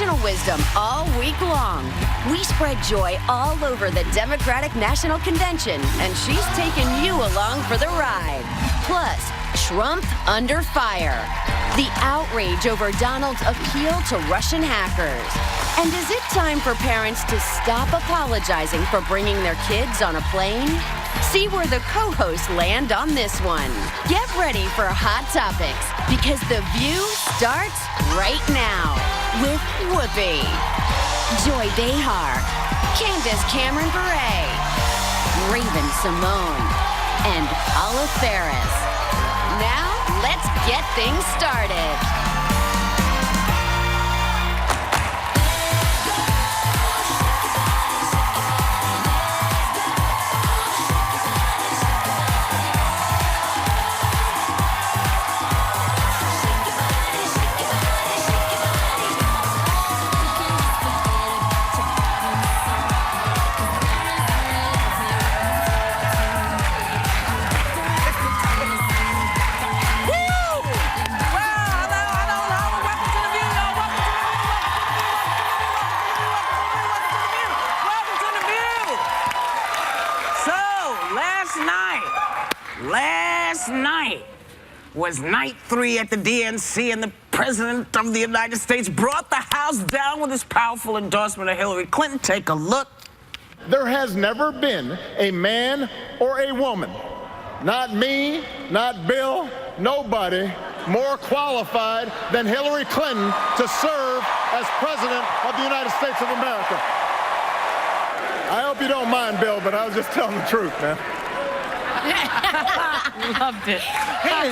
inspirational wisdom all week long. We spread joy all over the Democratic National Convention, and she's taking you along for the ride. Plus, Trump under fire. The outrage over Donald's appeal to Russian hackers. And is it time for parents to stop apologizing for bringing their kids on a plane? See where the co-hosts land on this one. Get ready for Hot Topics, because The View starts right now with Whoopi, Joy Behar, Candace Cameron Bure, Raven Simone, and Paula Ferris. Now, let's get things started. Last night was night 3 at the DNC, and the President of the United States brought the House down with his powerful endorsement of Hillary Clinton. Take a look. There has never been a man or a woman, not me, not Bill, nobody, more qualified than Hillary Clinton to serve as President of the United States of America. I hope you don't mind, Bill, but I was just telling the truth, man. Loved it. That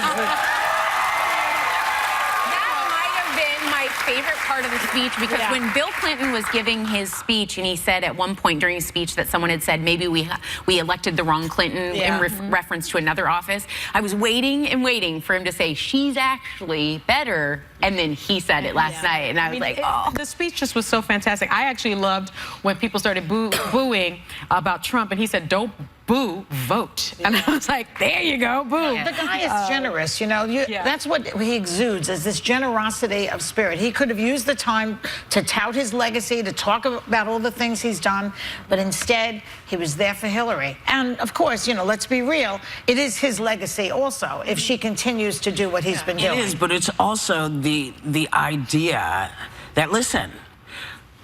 might have been my favorite part of the speech, because when Bill Clinton was giving his speech, and he said at one point during his speech that someone had said maybe we elected the wrong Clinton in reference to another office, I was waiting and waiting for him to say she's actually better, and then he said it last night, and I was like, oh. The speech just was so fantastic. I actually loved when people started booing about Trump, and he said, don't boo, vote. And I was like, there you go, boo. The guy is generous, you know. That's what he exudes, is this generosity of spirit. He could have used the time to tout his legacy, to talk about all the things he's done, but instead, he was there for Hillary. And of course, you know, let's be real, it is his legacy also, if she continues to do what he's been doing. It is, but it's also the idea that, listen,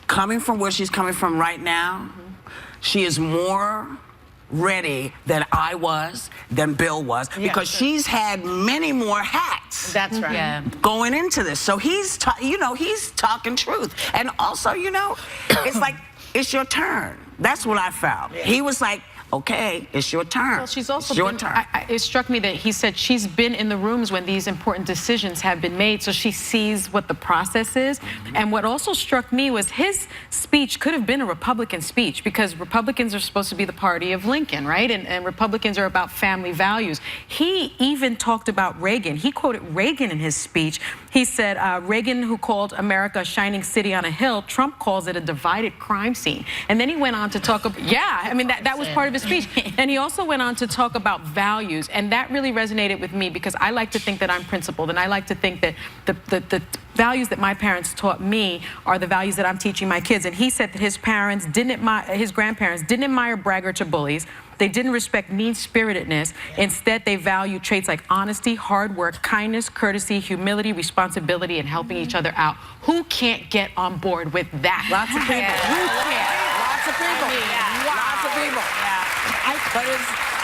coming from where she's coming from right now, she is more ready than I was, than Bill was, because she's had many more hats. That's right. Going into this. So he's, he's talking truth. And also, you know, it's like, it's your turn. That's what I found. He was like, okay, it's your turn. Well, she's also your turn. It struck me that he said she's been in the rooms when these important decisions have been made, so she sees what the process is. And what also struck me was his speech could have been a Republican speech, because Republicans are supposed to be the party of Lincoln, right? And Republicans are about family values. He even talked about Reagan. He quoted Reagan in his speech. He said, Reagan, who called America a shining city on a hill, Trump calls it a divided crime scene. And then he went on to talk about, I mean, that was part of his speech. And he also went on to talk about values, and that really resonated with me, because I like to think that I'm principled, and I like to think that the values that my parents taught me are the values that I'm teaching my kids. And he said that his grandparents didn't admire braggarts or bullies. They didn't respect mean-spiritedness. Instead, they valued traits like honesty, hard work, kindness, courtesy, humility, responsibility, and helping each other out. Who can't get on board with that? Lots of people. Lots of people. Lots of people.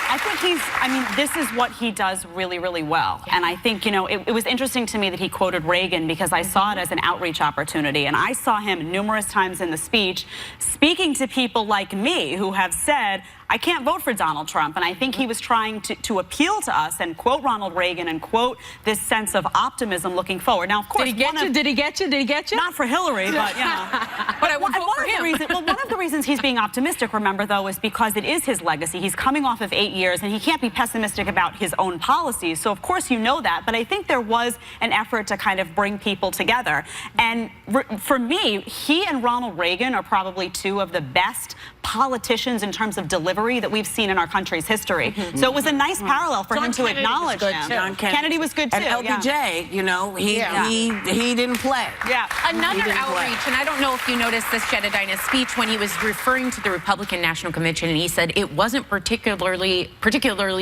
I think this is what he does really, really well. And I think, you know, it was interesting to me that he quoted Reagan, because I saw it as an outreach opportunity. And I saw him numerous times in the speech speaking to people like me who have said, I can't vote for Donald Trump. And I think he was trying to appeal to us and quote Ronald Reagan and quote this sense of optimism looking forward. Now, of course, Did he get you? Did he get you? Not for Hillary, but, you know. But I would vote for him. One of the reasons he's being optimistic, remember, though, is because it is his legacy. He's coming off of 8 years, and he can't be pessimistic about his own policies. So, of course, you know that. But I think there was an effort to kind of bring people together. And for me, he and Ronald Reagan are probably two of the best politicians in terms of delivery that we've seen in our country's history. So it was a nice parallel for him to acknowledge him. John Kennedy was good too. And LBJ, you know, he didn't play. Yeah. Another outreach, and I don't know if you noticed this, Jedediah's speech when he was referring to the Republican National Convention, and he said it wasn't particularly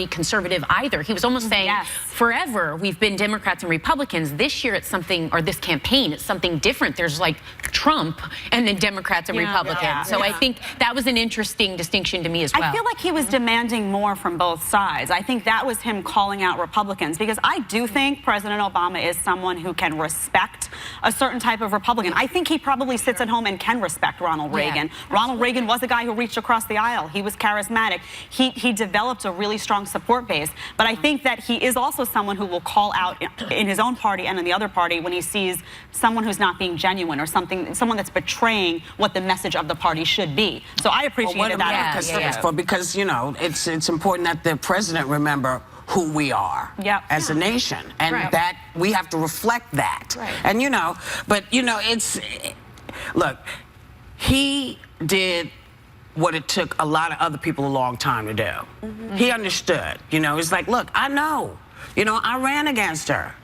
conservative either. He was almost saying, forever we've been Democrats and Republicans. This year it's something, or this campaign, it's something different. There's like Trump and then Democrats and Republicans. So I think that was an interesting distinction to me as well. I feel like he was demanding more from both sides. I think that was him calling out Republicans, because I do think President Obama is someone who can respect a certain type of Republican. I think he probably sits at home and can respect Ronald Reagan. Ronald Reagan was a guy who reached across the aisle. He was charismatic. He developed a really strong support base. But I think that he is also someone who will call out in his own party and in the other party when he sees someone who's not being genuine, or someone that's betraying what the message of the party should be. So I appreciated that. Because, you know, it's important that the president remember who we are as a nation, and that we have to reflect that. And, you know, but, you know, look, he did what it took a lot of other people a long time to do. He understood, you know, it's like, look, I know. You know, I ran against her.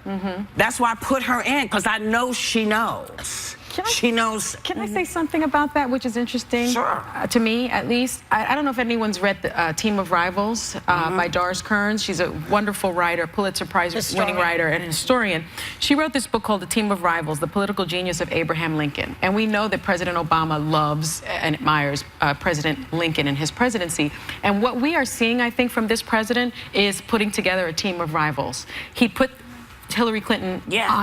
That's why I put her in, because I know she knows. She knows. Can I say something about that, which is interesting? Sure. To me, at least. I don't know if anyone's read the Team of Rivals by Doris Kearns. She's a wonderful writer, Pulitzer Prize-winning writer and historian. She wrote this book called The Team of Rivals, The Political Genius of Abraham Lincoln. And we know that President Obama loves and admires President Lincoln and his presidency. And what we are seeing, I think, from this president is putting together a team of rivals. He put Hillary Clinton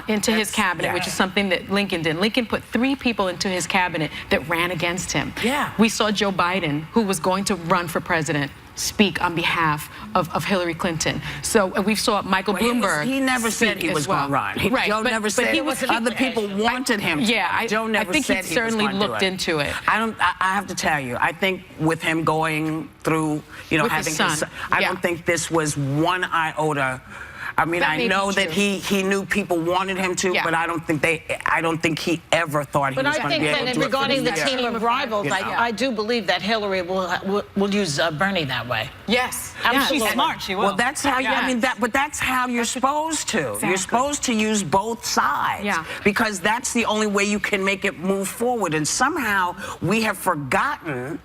into his cabinet, which is something that Lincoln did. Lincoln put 3 people into his cabinet that ran against him. We saw Joe Biden, who was going to run for president, speak on behalf of Hillary Clinton. So we saw Michael Bloomberg. He never said he was going to run. Joe never said other people wanted him to. Joe never I think said he certainly looked into it. I have to tell you, I think with him going through, you know, having his son, I don't think this was one iota. I mean, I know that he knew people wanted him to, but I don't think he ever thought he was going to be able to do it. But I think that regarding the team of rivals, I do believe that Hillary will use Bernie that way. Yes. Absolutely. She's smart. She will. Well, that's how I mean, but that's how you're supposed to. Exactly. You're supposed to use both sides. Because that's the only way you can make it move forward. And somehow we have forgotten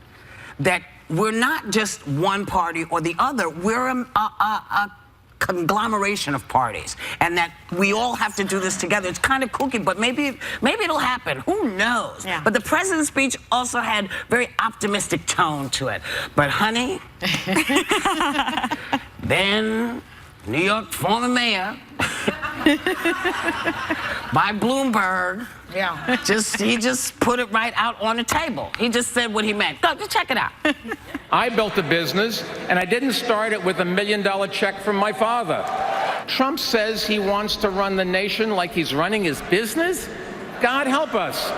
that we're not just one party or the other. We're a conglomeration of parties, and that we all have to do this together. It's kind of kooky, but maybe it'll happen. Who knows? But the president's speech also had very optimistic tone to it. But honey, then New York former mayor by Bloomberg, he just put it right out on the table. He just said what he meant. Go, just check it out. I built a business, and I didn't start it with $1 million check from my father. Trump says he wants to run the nation like he's running his business? God help us.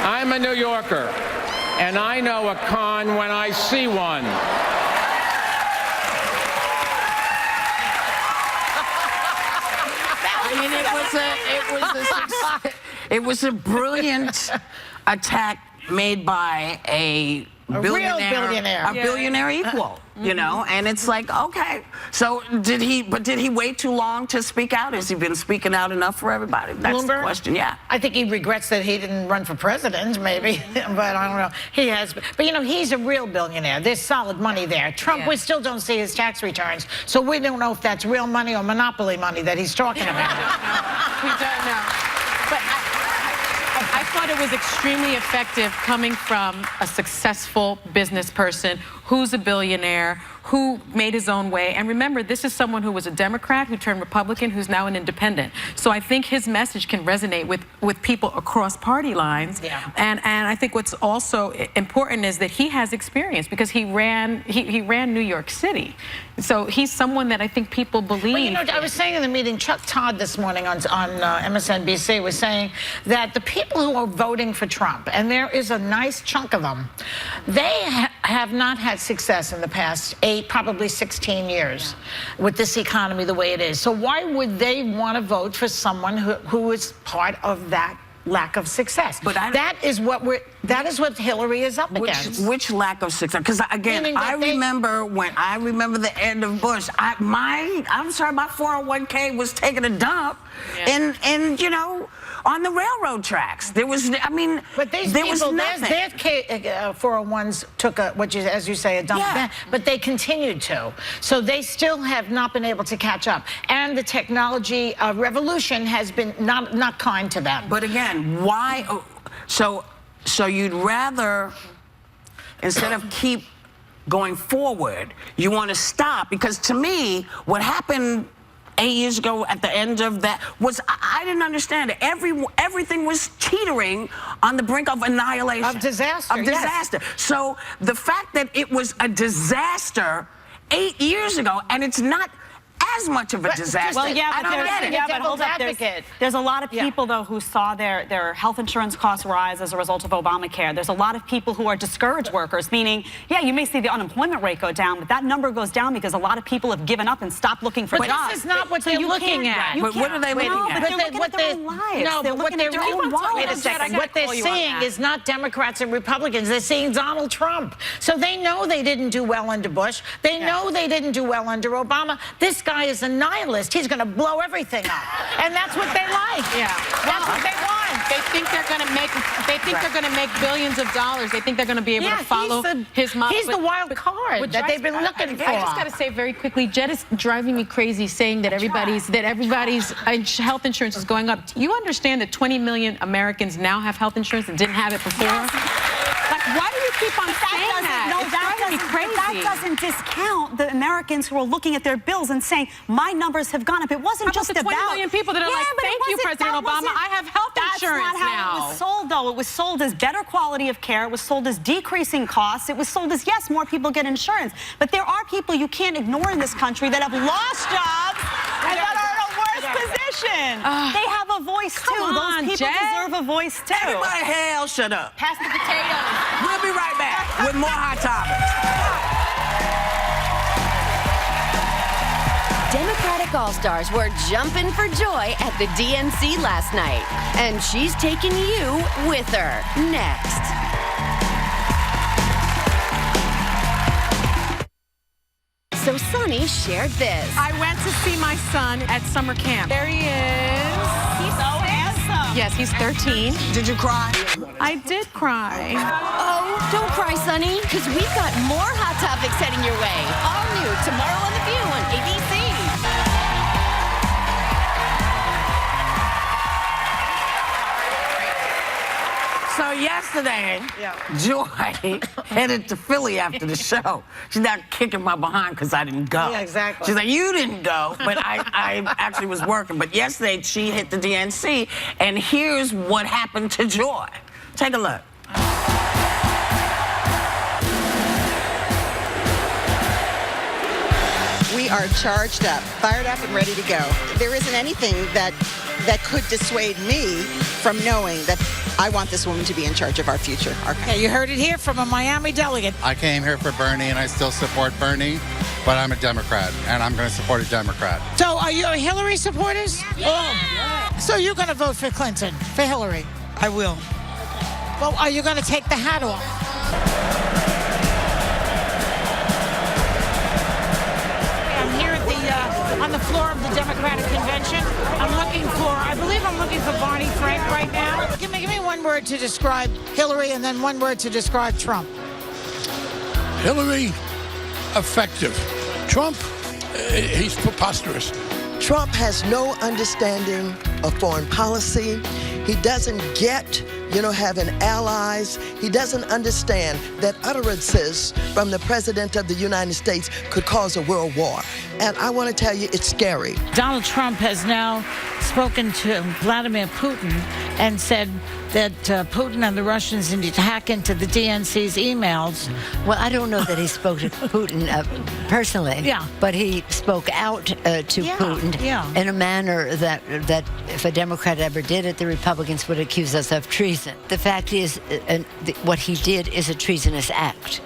I'm a New Yorker, and I know a con when I see one. I mean, it was a brilliant attack made by a billionaire equal, you know, and it's like, okay, so did he wait too long to speak out? Has he been speaking out enough for everybody? That's the question. I think he regrets that he didn't run for president, maybe, but I don't know. He has, but you know, he's a real billionaire. There's solid money there. Trump, we still don't see his tax returns, so we don't know if that's real money or monopoly money that he's talking about. We don't know. But I thought it was extremely effective coming from a successful business person who's a billionaire, who made his own way. And remember, this is someone who was a Democrat, who turned Republican, who's now an independent. So I think his message can resonate with people across party lines. And I think what's also important is that he has experience, because he ran New York City. So he's someone that I think people believe. Well, you know, I was saying in the meeting, Chuck Todd this morning on MSNBC was saying that the people who are voting for Trump, and there is a nice chunk of them, they have not had success in the past 8, probably 16 years with this economy the way it is. So why would they want to vote for someone who is part of that lack of success. But that is what Hillary is up against. Which lack of success? Because again, I remember the end of Bush. I'm sorry, my 401k was taking a dump, and you know, on the railroad tracks. There was, I mean, but these there people, was nothing. their 401s took as you say, a dump then, but they continued to. So they still have not been able to catch up. And the technology revolution has been not kind to them. But again, why? So you'd rather, instead of keep going forward, you want to stop? Because to me, what happened 8 years ago at the end of that was, I didn't understand it. Everything was teetering on the brink of annihilation. Of disaster. Of disaster. Yes. So the fact that it was a disaster 8 years ago, and it's not as much of a disaster. Well, yeah, I don't get it. Yeah, but hold up. There's a lot of people, though, who saw their health insurance costs rise as a result of Obamacare. There's a lot of people who are discouraged workers, meaning, yeah, you may see the unemployment rate go down, but that number goes down because a lot of people have given up and stopped looking for jobs. But this is not what they're looking at. But what are they looking at? But they're looking at their own lives. No, they're looking at their own wallets. Wait a second. What they're seeing is not Democrats and Republicans. They're seeing Donald Trump. So they know they didn't do well under Bush. They know they didn't do well under Obama. This guy is a nihilist. He's going to blow everything up, and that's what they like. Yeah, that's what they want. They think they're going to make. They think they're going to make billions of dollars. They think they're going to be able to follow his model. He's the wild card that they've been looking for. I just got to say very quickly, Jed is driving me crazy saying that everybody's health insurance is going up. You understand that 20 million Americans now have health insurance and didn't have it before? Like, why do you keep on saying that? No, that doesn't discount the Americans who are looking at their bills and saying, my numbers have gone up. It wasn't just about the 20 million people that are like, thank you, President Obama, I have health insurance now. That's not how it was sold, though. It was sold as better quality of care. It was sold as decreasing costs. It was sold as, yes, more people get insurance. But there are people you can't ignore in this country that have lost jobs and that are in a worse position. They have a voice, too. Those people deserve a voice, too. Everybody, hell, shut up. Pass the potatoes. We'll be right back with more Hot Topics. Democratic All-Stars were jumping for joy at the DNC last night. And she's taking you with her next. So Sonny shared this. I went to see my son at summer camp. There he is. He's so handsome. Yes, he's 13. Did you cry? I did cry. Oh, don't cry, Sonny, because we've got more Hot Topics heading your way. All new tomorrow on The View on ABC. So yesterday, Joy headed to Philly after the show. She's not kicking my behind because I didn't go. Yeah, exactly. She's like, you didn't go, but I actually was working. But yesterday, she hit the DNC, and here's what happened to Joy. Take a look. We are charged up, fired up, and ready to go. There isn't anything that could dissuade me from knowing that I want this woman to be in charge of our future. Okay, you heard it here from a Miami delegate. I came here for Bernie, and I still support Bernie, but I'm a Democrat, and I'm going to support a Democrat. So are you Hillary supporters? Yeah. Oh. So you're going to vote for Clinton, for Hillary? I will. Well, are you going to take the hat off? I'm here at on the floor of the Democratic Convention. I believe I'm looking for Barney Frank right now. Give me one word to describe Hillary and then one word to describe Trump. Hillary, effective. Trump, he's preposterous. Trump has no understanding of foreign policy. He doesn't get, having allies. He doesn't understand that utterances from the President of the United States could cause a world war. And I want to tell you, it's scary. Donald Trump has now spoken to Vladimir Putin and said that Putin and the Russians need to hack into the DNC's emails. Well, I don't know that he spoke to Putin personally, but he spoke out to Putin in a manner that if a Democrat ever did it, the Republicans would accuse us of treason. The fact is, what he did is a treasonous act.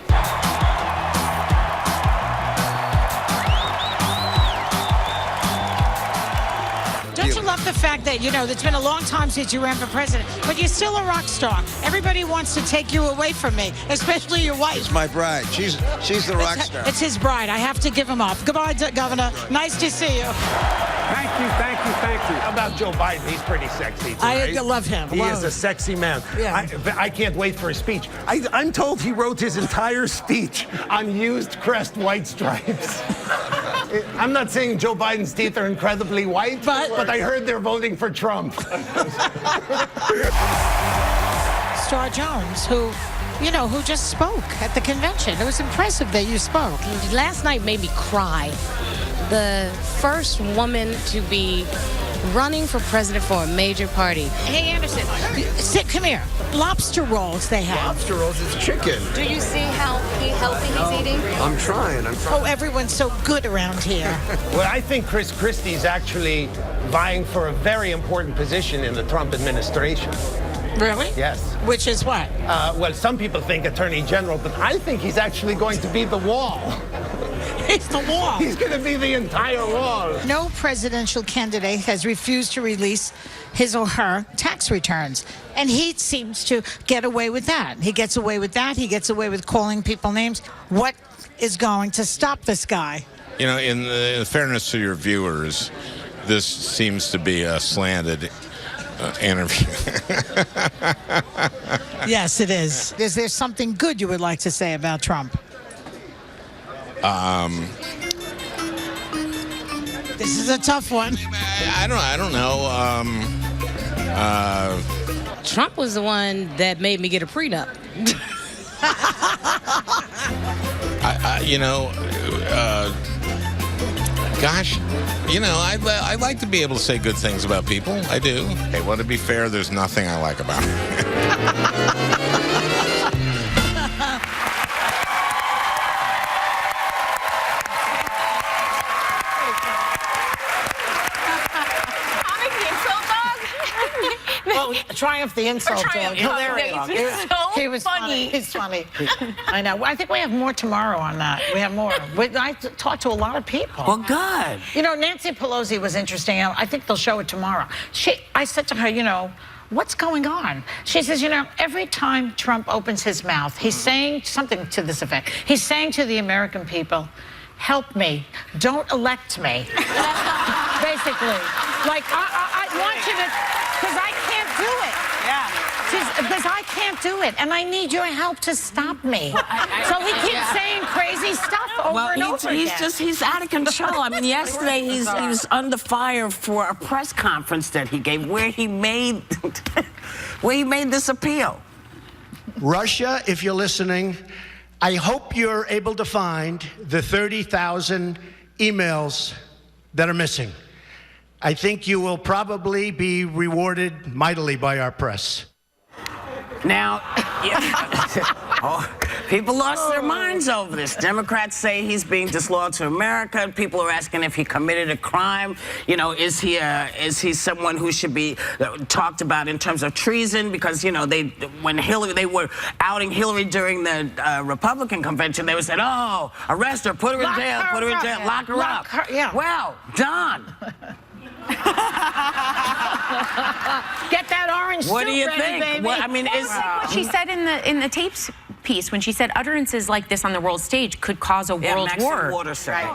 Don't you love love the fact that, you know, it's been a long time since you ran for president, but you're still a rock star. Everybody wants to take you away from me, especially your wife. It's my bride. She's the rock star. It's his bride. I have to give him up. Goodbye, Governor. Nice to see you. Thank you, thank you, thank you. How about Joe Biden? He's pretty sexy too, I right? love him. He is a sexy man. Yeah. I can't wait for his speech. I'm told he wrote his entire speech on used Crest white stripes. I'm not saying Joe Biden's teeth are incredibly white, but I heard they're voting for Trump. Star Jones, who just spoke at the convention. It was impressive that you spoke. Last night made me cry. The first woman to be running for president for a major party. Hey, Anderson, come here. Lobster rolls they have. Lobster rolls, it's chicken. Do you see how healthy he's eating? I'm trying. Oh, everyone's so good around here. Well, I think Chris Christie's actually vying for a very important position in the Trump administration. Really? Yes. Which is what? Well, some people think Attorney General, but I think he's actually going to be the wall. It's the wall. He's going to be the entire wall. No presidential candidate has refused to release his or her tax returns. And he seems to get away with that. He gets away with that. He gets away with calling people names. What is going to stop this guy? You know, in fairness to your viewers, this seems to be a slanted interview. Yes, it is. Is there something good you would like to say about Trump? This is a tough one. I don't know. Trump was the one that made me get a prenup. Gosh, I like to be able to say good things about people. I do. Hey, well, to be fair, there's nothing I like about him. Oh, Triumph the insult dog. Hilarious. He was funny. He's funny. I know. I think we have more tomorrow on that. We have more. I talked to a lot of people. Well, good. You know, Nancy Pelosi was interesting. I think they'll show it tomorrow. I said to her, what's going on? She says, every time Trump opens his mouth, he's saying something to this effect. He's saying to the American people, help me, don't elect me. Basically. Like, I want you to, because I can't do it. Yeah. Because I can't do it, and I need your help to stop me. So he keeps saying crazy stuff over and over again. He's out of control. I mean, yesterday he was under fire for a press conference that he gave where he made this appeal. Russia, if you're listening, I hope you're able to find the 30,000 emails that are missing. I think you will probably be rewarded mightily by our press. Now, people lost their minds over this. Democrats say he's being disloyal to America. People are asking if he committed a crime. Is he someone who should be talked about in terms of treason? Because when they were outing Hillary during the Republican convention, they said, "Oh, arrest her, put her in jail, lock her up." Yeah. Well, done. Get that orange What do you ready, think? baby. What, I mean, Well, it's like what she said in the tapes piece when she said utterances like this on the world stage could cause a world war.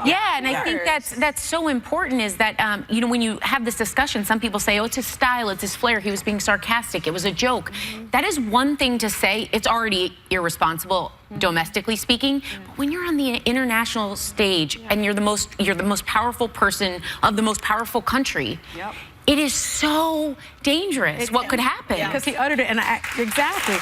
Yeah, and I think that's so important is that, when you have this discussion, some people say, oh, it's his style, it's his flair, he was being sarcastic, it was a joke. That is one thing to say. It's already irresponsible, domestically speaking. But when you're on the international stage and you're the most powerful person of the most powerful country, it is so dangerous what could happen. Because he uttered it, and exactly.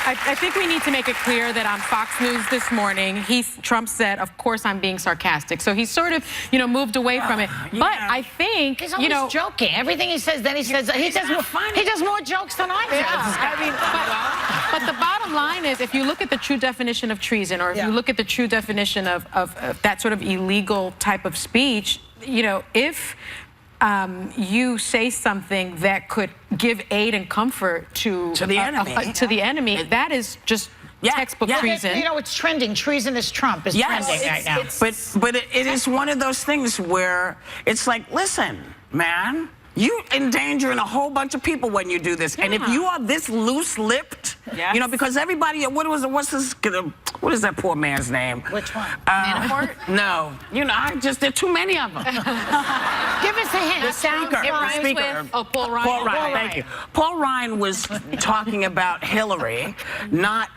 I think we need to make it clear that on Fox News this morning, Trump said, "Of course, I'm being sarcastic." So he sort of, moved away from it. But I think, he's always joking. Everything he says, then he says he does more jokes than I do. But the bottom line is, if you look at the true definition of treason, or if you look at the true definition of that sort of illegal type of speech, if you say something that could give aid and comfort to the enemy, that is just textbook treason. You know, it's trending. Treasonous Trump is trending right now. But it is one of those things where it's like, listen, man, you endangering a whole bunch of people when you do this. And if you are this loose-lipped, you know, because everybody, what's is that poor man's name? Which one? Manafort? No. You know, there are too many of them. Give us a hint. The speaker. Paul Ryan. Paul Ryan, thank you. Paul Ryan was talking about Hillary not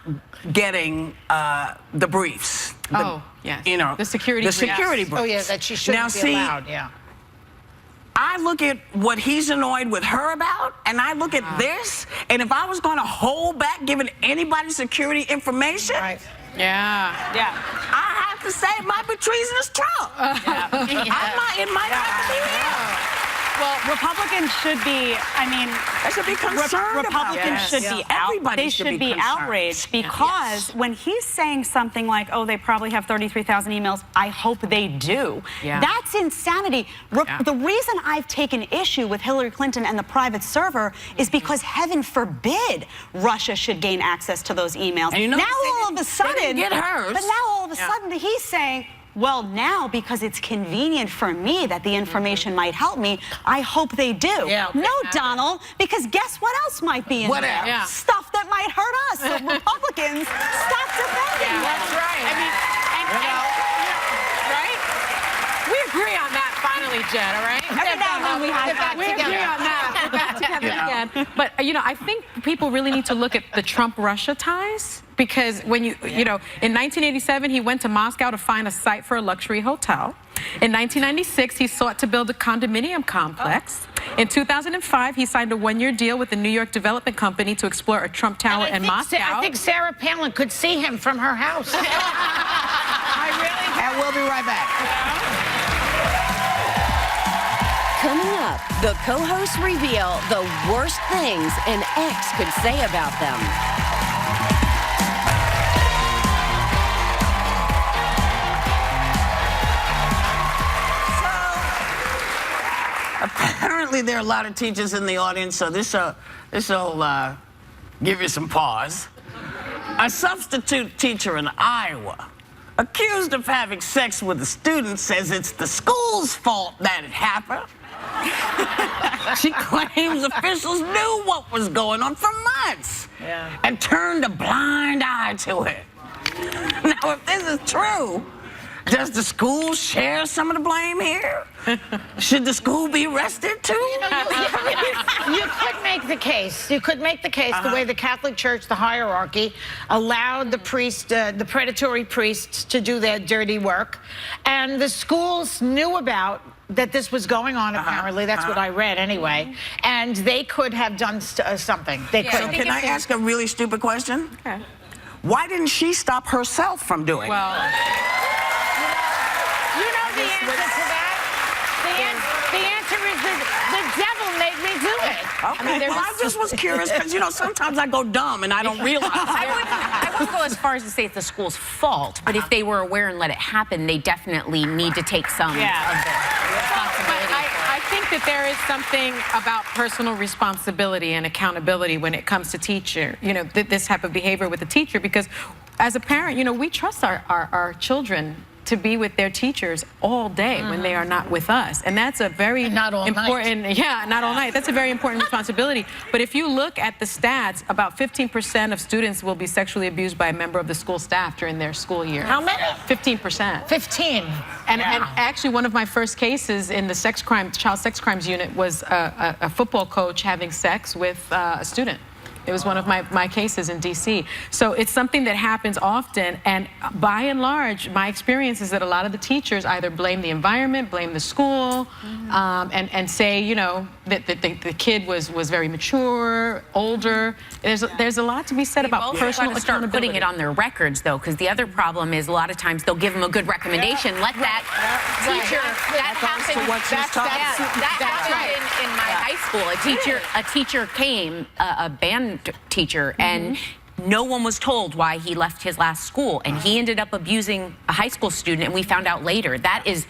getting the briefs. You know, the security briefs. Oh, yeah, that she shouldn't be allowed, I look at what he's annoyed with her about, and I look at this, and if I was going to hold back giving anybody security information, I have to say it might be treasonous Trump. It might have to be him. Well, Republicans should be, they should be concerned Republicans about should be Everybody they should be outraged because when he's saying something like, oh, they probably have 33,000 emails, I hope they do. That's insanity. The reason I've taken issue with Hillary Clinton and the private server is because heaven forbid Russia should gain access to those emails. And you know, now all of a sudden, they didn't get hers. But now all of a sudden he's saying, well, now, because it's convenient for me that the information might help me, I hope they do. No, Donald, because guess what else might be in there? Stuff that might hurt us. So Republicans, stop defending. That's right. Right? We agree on that finally, Jen, all right? Every now and then we agree on that. We're back together again. But, you know, I think people really need to look at the Trump-Russia ties. Because when you know, in 1987, he went to Moscow to find a site for a luxury hotel. In 1996, he sought to build a condominium complex. In 2005, he signed a one-year deal with the New York Development Company to explore a Trump Tower in Moscow. I think Sarah Palin could see him from her house. And we'll be right back. Coming up, the co-hosts reveal the worst things an ex could say about them. Apparently, there are a lot of teachers in the audience, so this'll give you some pause. A substitute teacher in Iowa, accused of having sex with a student, says it's the school's fault that it happened. She claims officials knew what was going on for months and turned a blind eye to it. Now, if this is true, does the school share some of the blame here? Should the school be arrested too? You could make the case. You could make the case the way the Catholic Church, the hierarchy, allowed the priest, the predatory priests to do their dirty work. And the schools knew about that this was going on, apparently. That's what I read anyway. And they could have done something. They could. So can I ask a really stupid question? Okay. Why didn't she stop herself from doing it? You know the answer to that? The answer is the devil made me do it. Okay. I just was curious because, you know, sometimes I go dumb and I don't realize. I wouldn't go as far as to say it's the school's fault, but if they were aware and let it happen, they definitely need to take some of the responsibility. I think that there is something about personal responsibility and accountability when it comes to teacher, you know, this type of behavior with a teacher, because as a parent, you know, we trust our children to be with their teachers all day when they are not with us. And that's a very important, not all night. That's a very important responsibility. But if you look at the stats, about 15% of students will be sexually abused by a member of the school staff during their school year. How many? 15%. 15. And actually, one of my first cases in the child sex crimes unit was a football coach having sex with a student. It was one of my cases in D.C. So it's something that happens often, and by and large, my experience is that a lot of the teachers either blame the environment, blame the school, and say, you know, that the kid was very mature, older. There's a lot to be said about personal accountability. Start putting it on their records, though, because the other problem is a lot a lot of times they'll give them a good recommendation. Let that teacher. That happened. That happened in my high school. A teacher came, a band teacher, and no one was told why he left his last school, and he ended up abusing a high school student, and we found out later. That is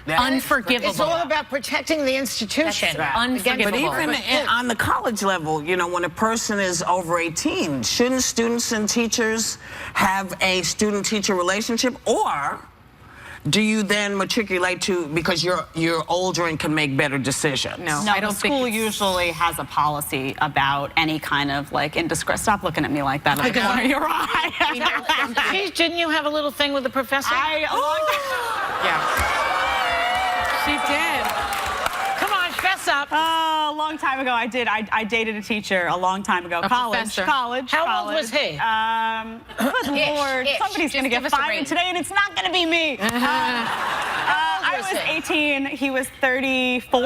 Unforgivable. It's all about protecting the institution. Unforgivable. But even on the college level, you know, when a person is over 18, shouldn't students and teachers have a student-teacher relationship, or do you then matriculate to because you're older and can make better decisions? No, I don't think school usually has a policy about any kind of like indiscretion. Stop looking at me like that. You're right. Didn't you have a little thing with the professor? She did. Come on, fess up. A long time ago, I did. I dated a teacher a long time ago. College. How old was he? Good Lord. Somebody's going to get fired today, and it's not going to be me. I was 18. He was 34.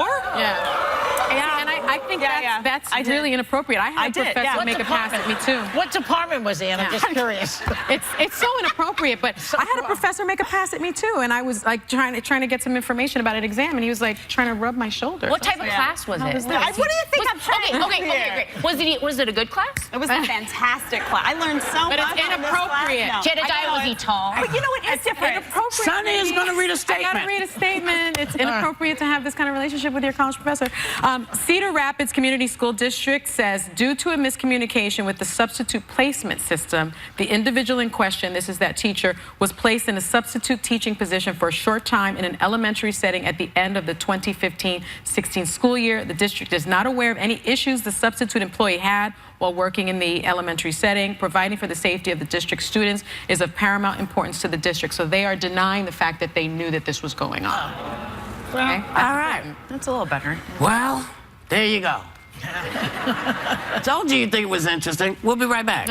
Yeah, and I think that's really inappropriate. I had a professor make a pass at me too. What department was he in? I'm just curious. It's so inappropriate, but I had a professor make a pass at me too, and I was like trying to get some information about an exam, and he was like trying to rub my shoulder. What type of class was it? What do you think I'm trying Okay, great. Was it a good class? It was a fantastic class. I learned so much. But it's inappropriate. Jedediah, was he tall? But you know what? It's different. Inappropriate. Sonny is going to read a statement. I got to read a statement. It's inappropriate to have this kind of relationship with your college professor. Cedar Rapids Community School District says due to a miscommunication with the substitute placement system, the individual in question, this is that teacher, was placed in a substitute teaching position for a short time in an elementary setting at the end of the 2015-16 school year. The district is not aware of any issues the substitute employee had while working in the elementary setting. Providing for the safety of the district students is of paramount importance to the district. So they are denying the fact that they knew that this was going on. Okay? All right. That's a little better. Well, there you go. Told you you'd think it was interesting. We'll be right back.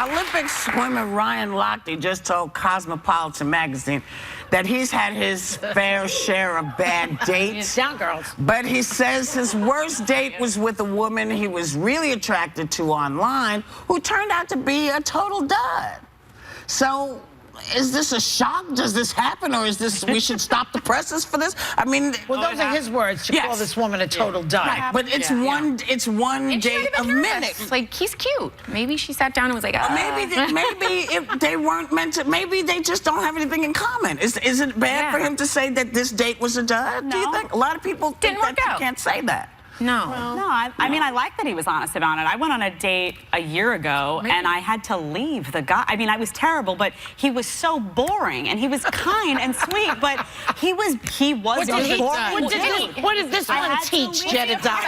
Olympic swimmer Ryan Lochte just told Cosmopolitan magazine that he's had his fair share of bad dates. Down, girls. But he says his worst date was with a woman he was really attracted to online who turned out to be a total dud. So, is this a shock? Does this happen, or is this we should stop the presses for this? I mean, well, those are his words to call this woman a total dud. Right, but it's one date a minute. Like, he's cute. Maybe she sat down and was like, maybe if they weren't meant to. Maybe they just don't have anything in common. Is it bad for him to say that this date was a dud? No. Do you think? A lot of people think that you can't say that. No. I mean, I like that he was honest about it. I went on a date a year ago, and I had to leave the guy. I mean, I was terrible, but he was so boring, and he was kind and sweet, but he was boring. What did this one teach, Jedediah?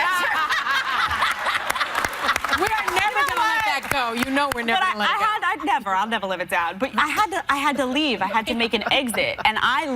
We're never gonna let that go. You know we're never gonna let it go. I'll never live it down. But I had to leave. I had to make an exit. And I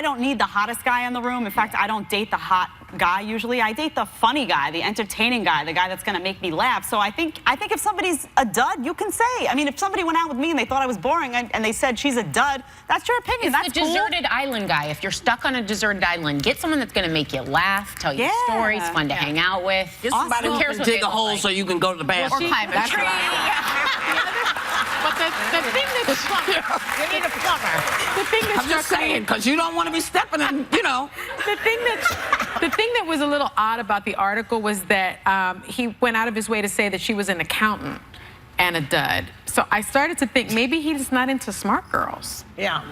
don't need the hottest guy in the room. In fact, I don't date the hot guy usually. I date the funny guy, the entertaining guy, the guy that's gonna make me laugh. So I think if somebody's a dud, you can say. I mean, if somebody went out with me and they thought I was boring and they said she's a dud, that's your opinion. It's the deserted island guy. If you're stuck on a deserted island, get someone that's gonna make you laugh, tell you stories, fun to hang out with. Get somebody who can dig a hole so you can go to the bathroom. Or climb a tree. But the thing that you need a plumber. The thing that I'm just saying, because you don't want to be stepping in, you know. The thing that was a little odd about the article was that he went out of his way to say that she was an accountant and a dud. So I started to think maybe he's not into smart girls. Yeah.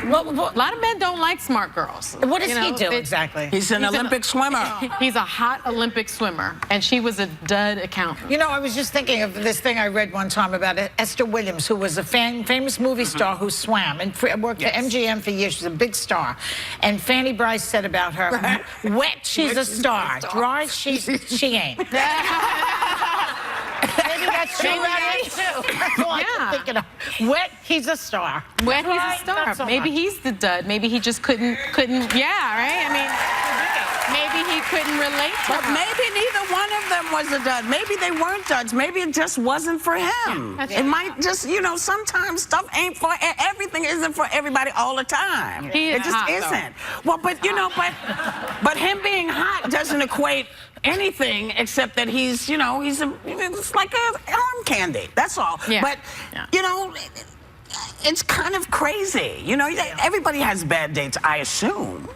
Well, a lot of men don't like smart girls. What does he do exactly? He's an Olympic swimmer. He's a hot Olympic swimmer, and she was a dud accountant. You know, I was just thinking of this thing I read one time about Esther Williams, who was a famous movie star who swam and worked for MGM for years. She's a big star. And Fanny Bryce said about her, wet, she's a star. Dry, she ain't. Maybe that's true. Yeah. Wet, he's a star. Wet, he's a star. So maybe he's the dud. Maybe he just couldn't. Yeah, right. I mean, maybe he couldn't relate to her. Maybe neither one of them was a dud. Maybe they weren't duds. Maybe it just wasn't for him. It might just, you know, sometimes stuff ain't for everything. Isn't for everybody all the time. It just isn't. Well, but you know, but him being hot doesn't equate anything except that he's, you know, it's like a arm candy. That's all. Yeah. But, you know, it's kind of crazy. You know, everybody has bad dates, I assume.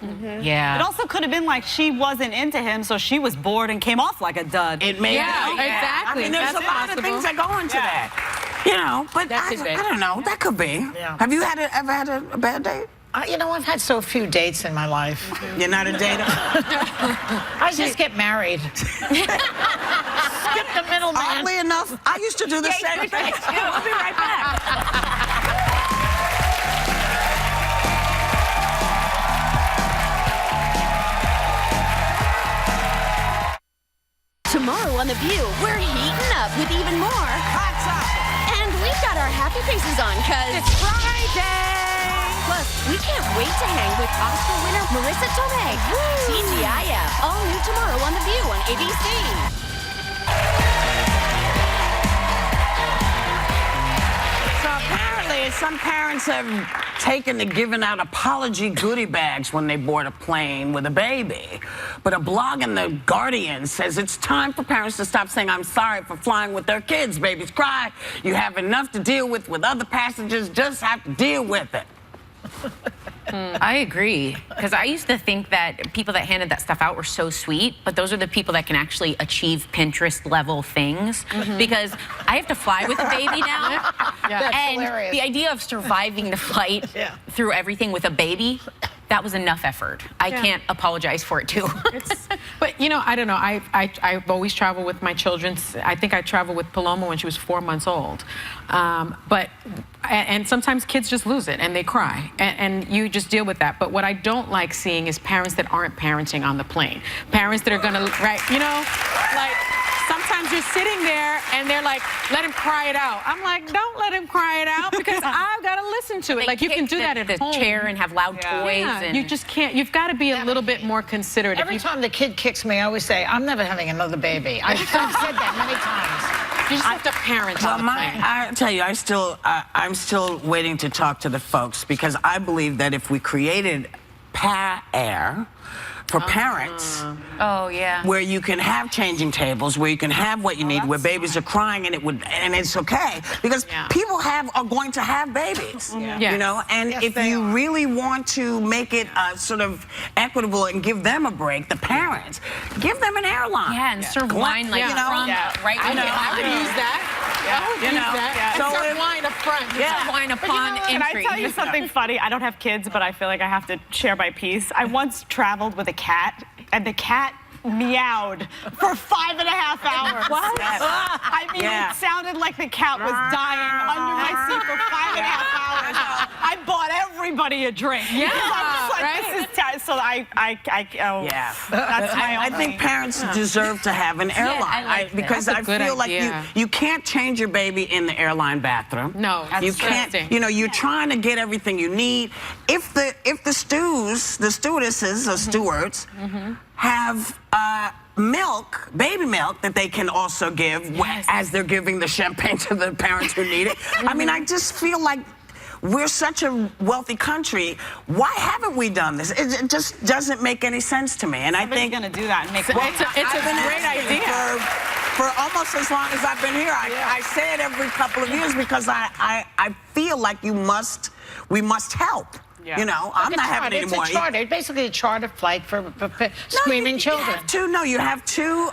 Yeah. It also could have been like she wasn't into him, so she was bored and came off like a dud. It may be. Exactly. I mean, there's a lot of things that go into that. You know, but I don't know. That could be. Yeah. Have you ever had a bad date? You know, I've had so few dates in my life. You're not a dater? I just get married. Skip the middleman. Oddly enough, I used to do the same thing. We'll be right back. Tomorrow on The View, we're heating up with even more hot topics. And we've got our happy faces on because it's Friday. Plus, we can't wait to hang with Oscar winner Marissa Tomei. TGIF, all new tomorrow on The View on ABC. So apparently, some parents have taken to giving out apology goodie bags when they board a plane with a baby. But a blog in The Guardian says it's time for parents to stop saying, I'm sorry for flying with their kids. Babies cry. You have enough to deal with other passengers. Just have to deal with it. I agree, because I used to think that people that handed that stuff out were so sweet, but those are the people that can actually achieve Pinterest-level things, because I have to fly with a baby now, That's and hilarious. the idea of surviving the flight through everything with a baby, that was enough effort. I can't apologize for it, too. But, you know, I don't know. I've always traveled with my children. I think I traveled with Paloma when she was 4 months old. And sometimes kids just lose it and they cry. And you just deal with that. But what I don't like seeing is parents that aren't parenting on the plane. Parents that are going to, you know, like, sometimes you're sitting there and they're like, let him cry it out. I'm like, don't let him cry it out because I've got to listen to it. Like, you can do that at home. Chair and have loud toys. And you just can't. You've got to be a little bit more considerate. Every time the kid kicks me, I always say, I'm never having another baby. I've said that many times. You just have to parent on the plane. I tell you, I'm still waiting to talk to the folks because I believe that if we created Pa Air for parents, where you can have changing tables, where you can have what you need, where babies are crying and it's okay because people are going to have babies, you know, and if you really want to make it sort of equitable and give them a break, the parents, give them an airline. Yeah, and serve wine like from right. I know. I would use that. I would use that. So serve wine up front. Serve wine upon entry. Can I tell you something funny? I don't have kids, but I feel like I have to share my piece. I once traveled with a cat, and the cat meowed for 5.5 hours. What? I mean, it sounded like the cat was dying under my seat for 5.5 hours. I bought everybody a drink. Yeah, so that's my I think parents deserve to have an airline because I feel like you can't change your baby in the airline bathroom. No, that's you can't. You know, you're trying to get everything you need. If the stewardesses or stewards have milk, baby milk, that they can also give as they're giving the champagne to the parents who need it. I mean, I just feel like we're such a wealthy country. Why haven't we done this? It just doesn't make any sense to me. And I think going to do that and make it's a great idea. For almost as long as I've been here, I say it every couple of years because I feel like we must help. You know, I'm not having any more. It's a charter. It's basically a charter flight for screaming children. You have two,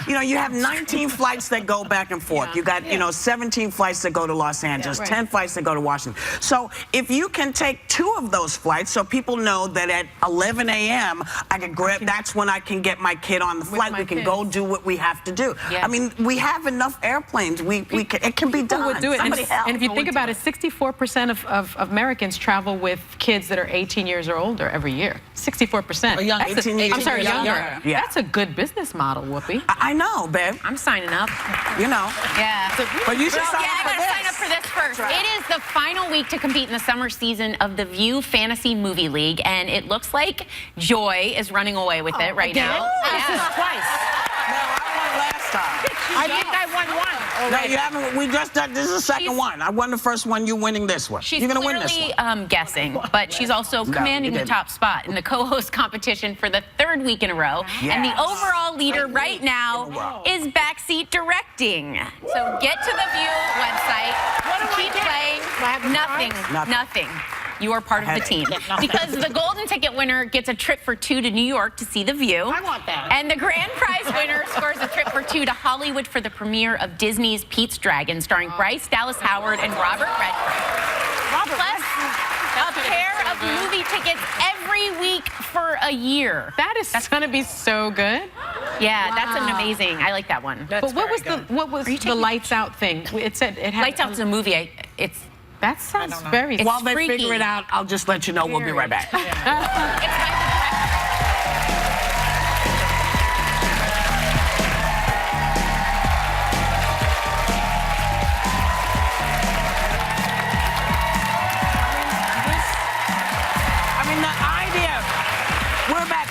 you have 19 flights that go back and forth. You got, 17 flights that go to Los Angeles, 10 flights that go to Washington. So if you can take 2 of those flights so people know that at 11 a.m. I can grab, that's when I can get my kid on the flight. We can go do what we have to do. I mean, we have enough airplanes. It can be done. Would do it. And if you think about it, 64% of Americans travel with kids that are 18 years or older every year. 64%. I'm sorry, younger. Yeah. That's a good business model, Whoopi. I know, babe. I'm signing up. You know. Yeah. But you should sign up for this. Sign up for this first. It is the final week to compete in the summer season of the View Fantasy Movie League, and it looks like Joy is running away with it right now. This is twice. No, I won last time. I think I won one. No, you haven't. We just done. This is the second one. I won the first one. You're winning this one. She's You're gonna win this one. Guessing, but she's also commanding the top spot in the co-host competition for the 3rd week in a row. Yes. And the overall leader right now is Backseat Directing. So get to the View website. Keep playing. Nothing. You are part of the team. Because the golden ticket winner gets a trip for 2 to New York to see The View. I want that. And the grand prize winner scores a trip for 2 to Hollywood for the premiere of Disney's Pete's Dragon, starring Bryce Dallas Howard and Robert Redford. Plus, a pair of movie tickets every week for a year. That's going to be so good. Yeah, that's an amazing. I like that one. But what was the Lights Out thing? It said it had Lights Out's a movie. That sounds very. While they figure it out, I'll just let you know. We'll be right back.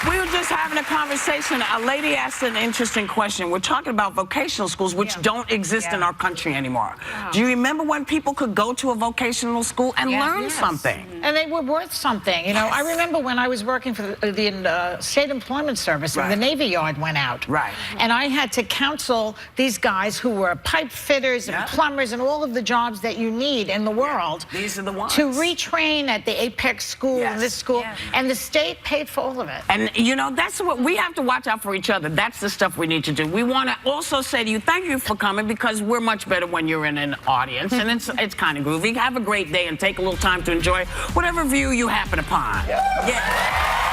We were just having a conversation. A lady asked an interesting question. We're talking about vocational schools, which don't exist in our country anymore. Wow. Do you remember when people could go to a vocational school and learn something? And they were worth something. You know, I remember when I was working for the State Employment Service, and the Navy Yard went out. Right. And I had to counsel these guys who were pipe fitters and plumbers and all of the jobs that you need in the world. These are the ones. To retrain at the Apex school and this school. And the state paid for all of it. And, you know, that's what we have to watch out for each other. That's the stuff we need to do. We want to also say to you, thank you for coming, because we're much better when you're in an audience, and it's kind of groovy. Have a great day and take a little time to enjoy whatever view you happen upon. Yeah.